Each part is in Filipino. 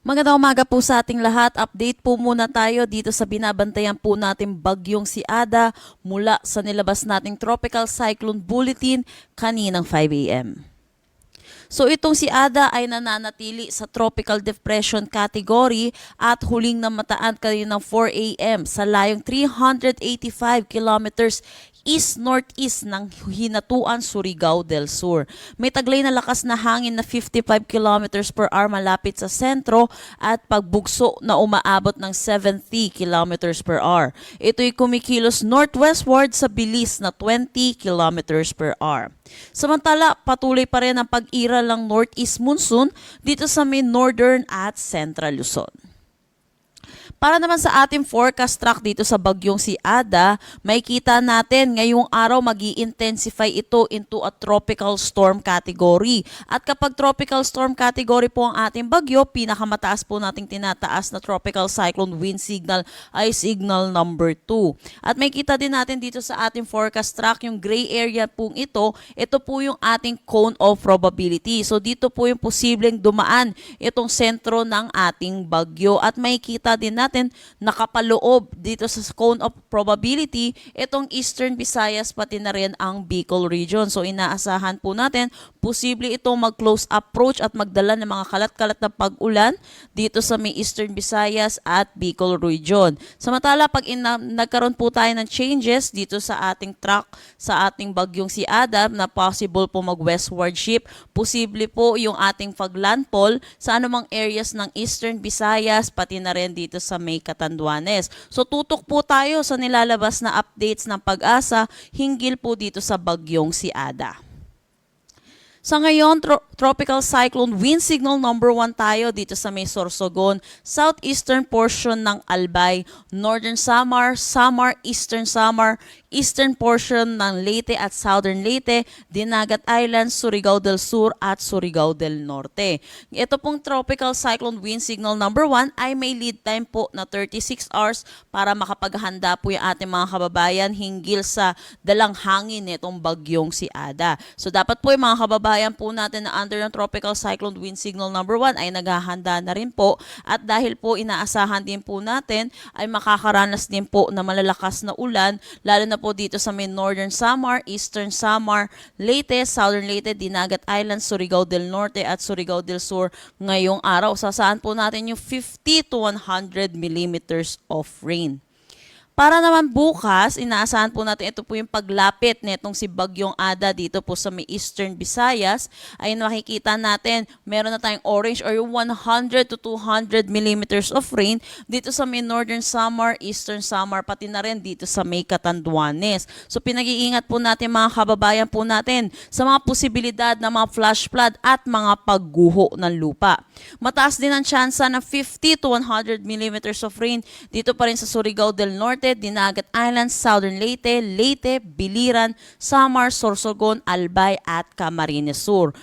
Magandang umaga po sa ating lahat. Update po muna tayo dito sa binabantayan po nating bagyong si Ada mula sa nilabas nating Tropical Cyclone Bulletin kaninang 5 a.m. So itong si Ada ay nananatili sa Tropical Depression category at huling namataan kaninang 4 a.m. sa layong 385 kilometers east-northeast ng Hinatuan, Surigao del Sur. May taglay na lakas na hangin na 55 kilometers per hour malapit sa sentro at pagbugso na umaabot ng 70 kilometers per hour. Ito'y kumikilos northwestward sa bilis na 20 kilometers per hour. Samantala, patuloy pa rin ang pag-iral ng northeast monsoon dito sa may northern at central Luzon. Para naman sa ating forecast track dito sa bagyong si Ada, makikita natin ngayong araw mag-i-intensify ito into a tropical storm category. At kapag tropical storm category po ang ating bagyo, pinakamataas po nating tinataas na tropical cyclone wind signal ay signal number 2. At makikita din natin dito sa ating forecast track yung gray area pong ito po yung ating cone of probability. So dito po yung posibleng dumaan itong sentro ng ating bagyo at makikita din natin nakapaloob dito sa cone of probability itong Eastern Visayas pati na rin ang Bicol region. So inaasahan po natin posible itong mag-close approach at magdala ng mga kalat-kalat na pag-ulan dito sa may Eastern Visayas at Bicol region. Samantala pag nagkaroon po tayo ng changes dito sa ating track sa ating bagyong si Ada na possible po mag-westward shift, posible po yung ating paglandfall sa anumang areas ng Eastern Visayas pati na rin dito sa may Catanduanes. So tutok po tayo sa nilalabas na updates ng Pag-asa hinggil po dito sa bagyong si Ada. Sa ngayon, tropical cyclone wind signal number 1 tayo dito sa may Sorsogon, southeastern portion ng Albay, northern Samar, eastern Samar, eastern portion ng Leyte at southern Leyte, Dinagat Island, Surigao del Sur at Surigao del Norte. Ito pong tropical cyclone wind signal number 1 ay may lead time po na 36 hours para makapaghanda po yung ating mga kababayan hinggil sa dalang hangin nitong bagyong si Ada. So dapat po yung mga kababayan po natin na under ng tropical cyclone wind signal number 1 ay naghahanda na rin po at dahil po inaasahan din po natin ay makakaranas din po na malalakas na ulan lalo na po dito sa may northern Samar, eastern Samar, Leyte, southern Leyte, Dinagat Island, Surigao del Norte at Surigao del Sur ngayong araw. Sasaan po natin yung 50 to 100 millimeters of rain. Para naman bukas, inaasahan po natin ito po yung paglapit netong si Bagyong Ada dito po sa may Eastern Visayas. Ay makikita natin, meron na tayong orange or yung 100 to 200 millimeters of rain dito sa may Northern Samar, Eastern Samar, pati na rin dito sa may Catanduanes. So pinag-iingat po natin mga kababayan po natin sa mga posibilidad ng mga flash flood at mga pagguho ng lupa. Mataas din ang tsansa ng 50 to 100 millimeters of rain dito pa rin sa Surigao del Norte, Dinagat Island, Southern Leyte, Leyte, Biliran, Samar, Sorsogon, Albay at Camarines Sur.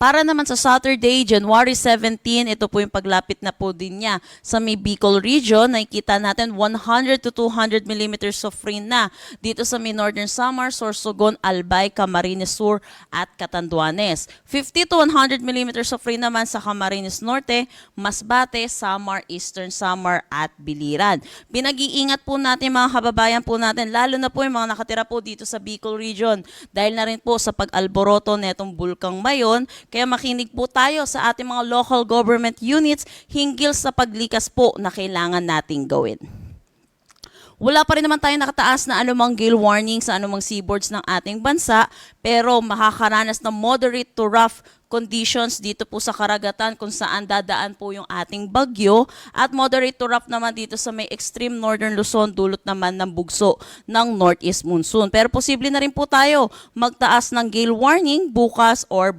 Para naman sa Saturday, January 17, ito po yung paglapit na po din niya sa may Bicol region. Nakikita natin 100 to 200 millimeters of rain na dito sa may Northern Samar, Sorsogon, Albay, Camarines Sur at Catanduanes. 50 to 100 millimeters of rain naman sa Camarines Norte, Masbate, Samar, Eastern Samar at Biliran. Pinag-iingat po natin mga kababayan po natin, lalo na po yung mga nakatira po dito sa Bicol region dahil na rin po sa pag-alboroto netong Bulkang Mayon. Kaya makinig po tayo sa ating mga local government units hinggil sa paglikas po na kailangan nating gawin. Wala pa rin naman tayo nakataas na anumang gale warning sa anumang seaboards ng ating bansa, pero makakaranas ng moderate to rough conditions dito po sa karagatan kung saan dadaan po yung ating bagyo at moderate to rough naman dito sa may extreme northern Luzon dulot naman ng bugso ng northeast monsoon. Pero posible na rin po tayo magtaas ng gale warning bukas or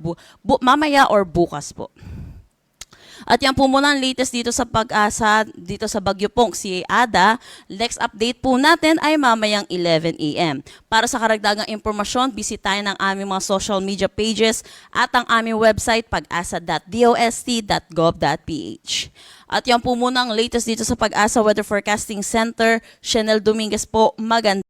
mamaya or bukas po. At yan po muna ang latest dito sa Pag-asa, dito sa Bagyo pong si Ada. Next update po natin ay mamayang 11 a.m. Para sa karagdagang impormasyon, bisitahin ang aming mga social media pages at ang aming website pag-asa.dost.gov.ph. At yan po muna ang latest dito sa Pag-asa Weather Forecasting Center. Chanel Dominguez po, maganda.